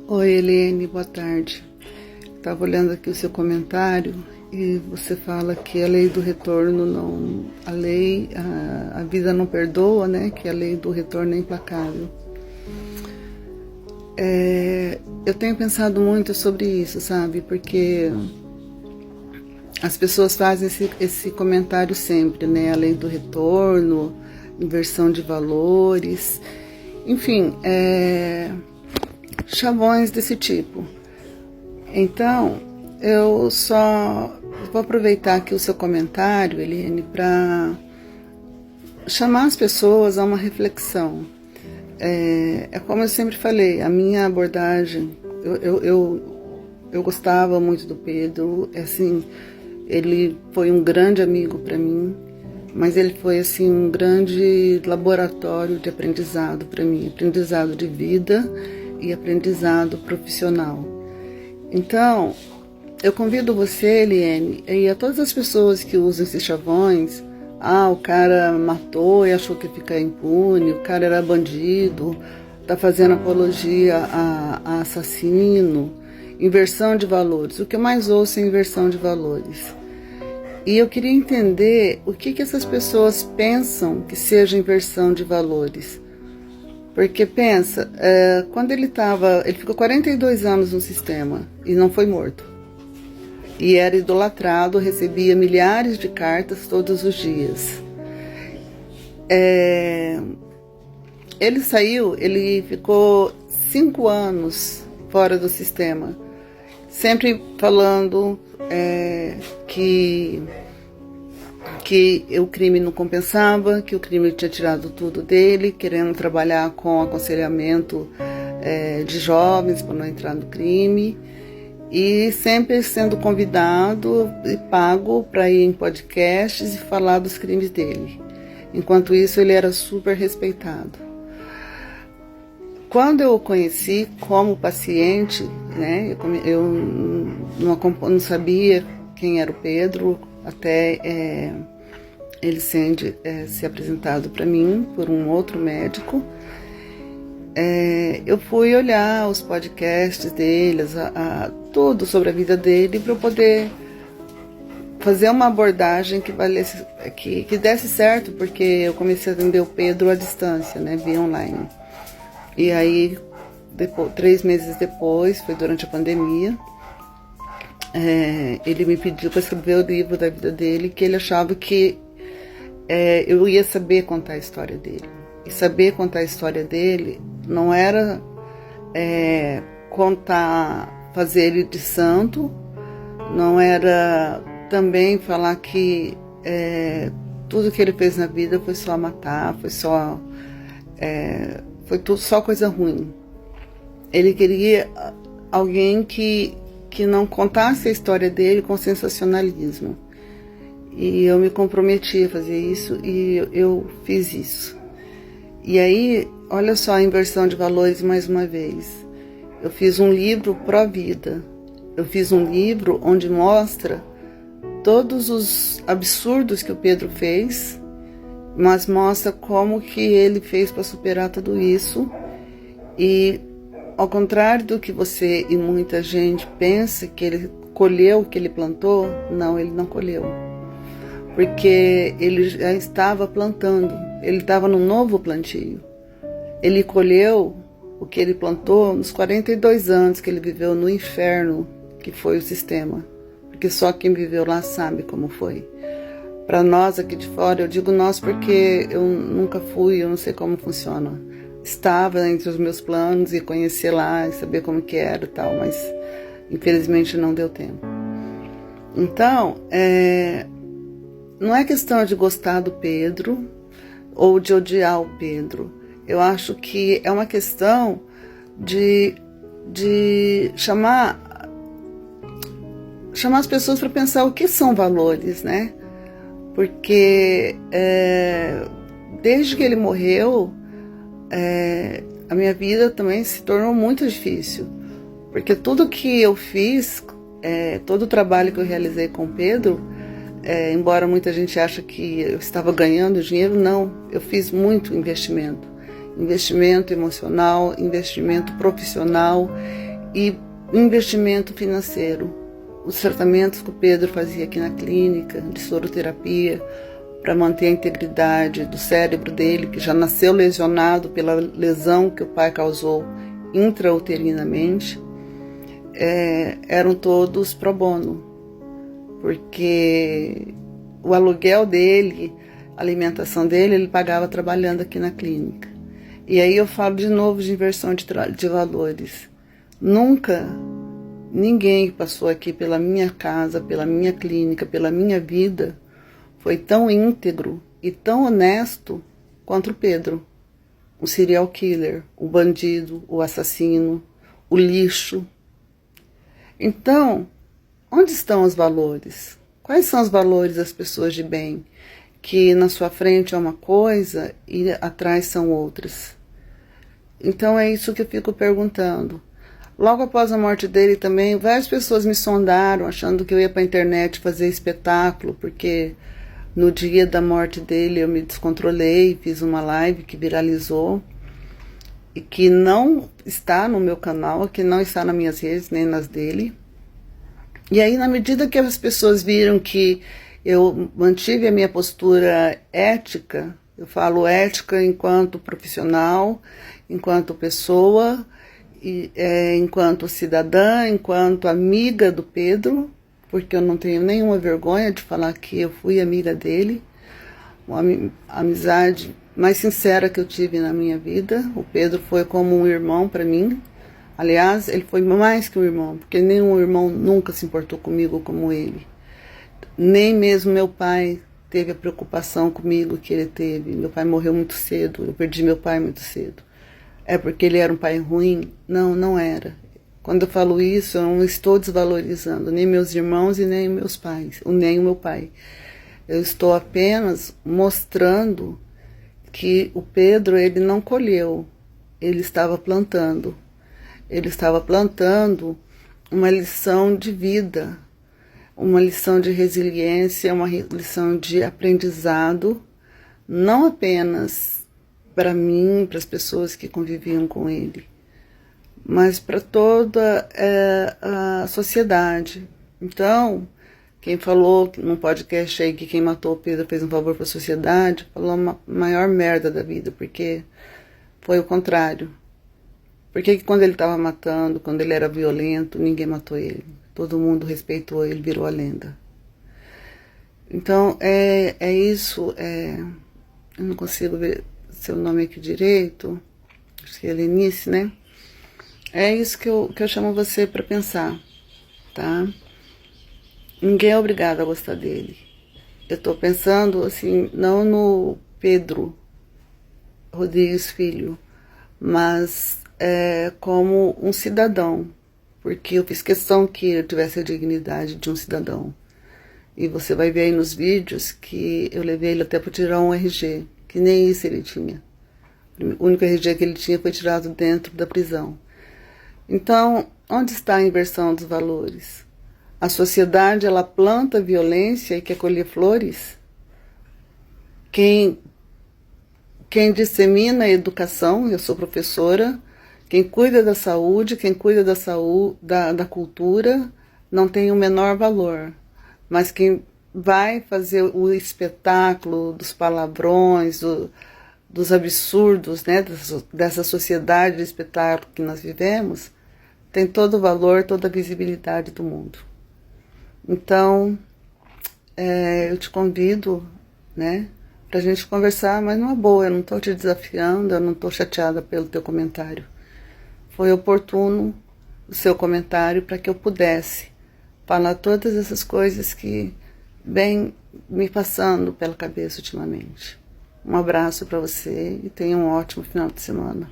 Oi, Eliane, boa tarde. Estava olhando aqui o seu comentário e você fala que a lei do retorno não... A vida não perdoa, né? Que a lei do retorno é implacável. Eu tenho pensado muito sobre isso, sabe? Porque as pessoas fazem esse comentário sempre, né? A lei do retorno, inversão de valores, enfim, chavões desse tipo. Então, eu só vou aproveitar aqui o seu comentário, Eliane, para chamar as pessoas a uma reflexão. É como eu sempre falei, a minha abordagem, eu gostava muito do Pedro, assim, ele foi um grande amigo para mim, mas ele foi assim um grande laboratório de aprendizado para mim, aprendizado de vida e aprendizado profissional. Então, eu convido você, Eliane, e a todas as pessoas que usam esses chavões. O cara matou e achou que ia ficar impune, o cara era bandido, tá fazendo apologia a assassino, inversão de valores. O que eu mais ouço é inversão de valores. E eu queria entender o que essas pessoas pensam que seja inversão de valores. Porque pensa, quando ele ficou 42 anos no sistema e não foi morto. E era idolatrado, recebia milhares de cartas todos os dias. Ele saiu, ele ficou 5 anos fora do sistema, sempre falando que o crime não compensava, que o crime tinha tirado tudo dele, querendo trabalhar com aconselhamento de jovens para não entrar no crime, e sempre sendo convidado e pago para ir em podcasts e falar dos crimes dele. Enquanto isso, ele era super respeitado. Quando eu o conheci como paciente, né, eu não sabia quem era o Pedro, até ele sendo se apresentado para mim por um outro médico. Eu fui olhar os podcasts deles, tudo sobre a vida dele, para eu poder fazer uma abordagem que desse certo, porque eu comecei a atender o Pedro à distância, né, via online. E aí, 3 meses depois, foi durante a pandemia, ele me pediu para escrever o livro da vida dele, que ele achava que eu ia saber contar a história dele. E saber contar a história dele não era fazer ele de santo, não era também falar que tudo que ele fez na vida foi só matar, foi tudo só coisa ruim. Ele queria alguém que não contasse a história dele com sensacionalismo. E eu me comprometi a fazer isso e eu fiz isso. E aí, olha só a inversão de valores mais uma vez. Eu fiz um livro pró-vida. Eu fiz um livro onde mostra todos os absurdos que o Pedro fez, mas mostra como que ele fez para superar tudo isso. E ao contrário do que você e muita gente pensa, que ele colheu o que ele plantou, não, ele não colheu. Porque ele já estava plantando, ele estava num novo plantio. Ele colheu o que ele plantou nos 42 anos que ele viveu no inferno, que foi o sistema. Porque só quem viveu lá sabe como foi. Para nós aqui de fora, eu digo nós porque eu nunca fui, eu não sei como funciona. Estava entre os meus planos e conhecer lá e saber como que era e tal, mas infelizmente não deu tempo. Então, não é questão de gostar do Pedro ou de odiar o Pedro. Eu acho que é uma questão de chamar as pessoas para pensar o que são valores, né? Porque desde que ele morreu, a minha vida também se tornou muito difícil. Porque tudo que eu fiz, todo o trabalho que eu realizei com o Pedro, embora muita gente ache que eu estava ganhando dinheiro, não. Eu fiz muito investimento emocional, investimento profissional, e investimento financeiro. Os tratamentos que o Pedro fazia aqui na clínica, de soroterapia, para manter a integridade do cérebro dele, que já nasceu lesionado pela lesão que o pai causou intrauterinamente, eram todos pro bono, porque o aluguel dele, a alimentação dele, ele pagava trabalhando aqui na clínica. E aí eu falo de novo de inversão de valores. Nunca ninguém que passou aqui pela minha casa, pela minha clínica, pela minha vida, foi tão íntegro e tão honesto quanto o Pedro. O serial killer, o bandido, o assassino, o lixo. Então, onde estão os valores? Quais são os valores das pessoas de bem? Que na sua frente é uma coisa e atrás são outras. Então é isso que eu fico perguntando. Logo após a morte dele também, várias pessoas me sondaram, achando que eu ia para a internet fazer espetáculo, porque no dia da morte dele eu me descontrolei, fiz uma live que viralizou, e que não está no meu canal, que não está nas minhas redes, nem nas dele. E aí, na medida que as pessoas viram que eu mantive a minha postura ética, eu falo ética enquanto profissional, enquanto pessoa, enquanto cidadã, enquanto amiga do Pedro, porque eu não tenho nenhuma vergonha de falar que eu fui amiga dele, uma amizade mais sincera que eu tive na minha vida. O Pedro foi como um irmão para mim. Aliás, ele foi mais que um irmão, porque nenhum irmão nunca se importou comigo como ele. Nem mesmo meu pai teve a preocupação comigo que ele teve. Meu pai morreu muito cedo, eu perdi meu pai muito cedo. É porque ele era um pai ruim? Não, não era. Quando eu falo isso, eu não estou desvalorizando nem meus irmãos e nem meus pais, nem o meu pai. Eu estou apenas mostrando que o Pedro, ele não colheu, ele estava plantando. Ele estava plantando uma lição de vida, uma lição de resiliência, uma lição de aprendizado, não apenas para mim, para as pessoas que conviviam com ele, mas para toda a sociedade. Então, quem falou num podcast aí que quem matou o Pedro fez um favor para a sociedade, falou a maior merda da vida, porque foi o contrário. Porque quando ele estava matando, quando ele era violento, ninguém matou ele. Todo mundo respeitou ele, virou a lenda. Então, é isso. Eu não consigo ver seu nome aqui direito. Acho que é Lenice, né? É isso que eu chamo você para pensar, tá? Ninguém é obrigado a gostar dele. Eu estou pensando, assim, não no Pedro Rodrigues Filho, mas como um cidadão, porque eu fiz questão que ele tivesse a dignidade de um cidadão. E você vai ver aí nos vídeos que eu levei ele até para tirar um RG, que nem isso ele tinha. O único RG que ele tinha foi tirado dentro da prisão. Então, onde está a inversão dos valores? A sociedade, ela planta violência e quer colher flores? Quem dissemina a educação, eu sou professora, quem cuida da saúde, quem cuida da cultura, não tem o menor valor. Mas quem vai fazer o espetáculo dos palavrões, dos absurdos, né, dessa sociedade de espetáculo que nós vivemos, tem todo o valor, toda a visibilidade do mundo. Então, eu te convido, né, pra gente conversar, mas numa boa. Eu não estou te desafiando, eu não estou chateada pelo teu comentário. Foi oportuno o seu comentário para que eu pudesse falar todas essas coisas que vêm me passando pela cabeça ultimamente. Um abraço para você e tenha um ótimo final de semana.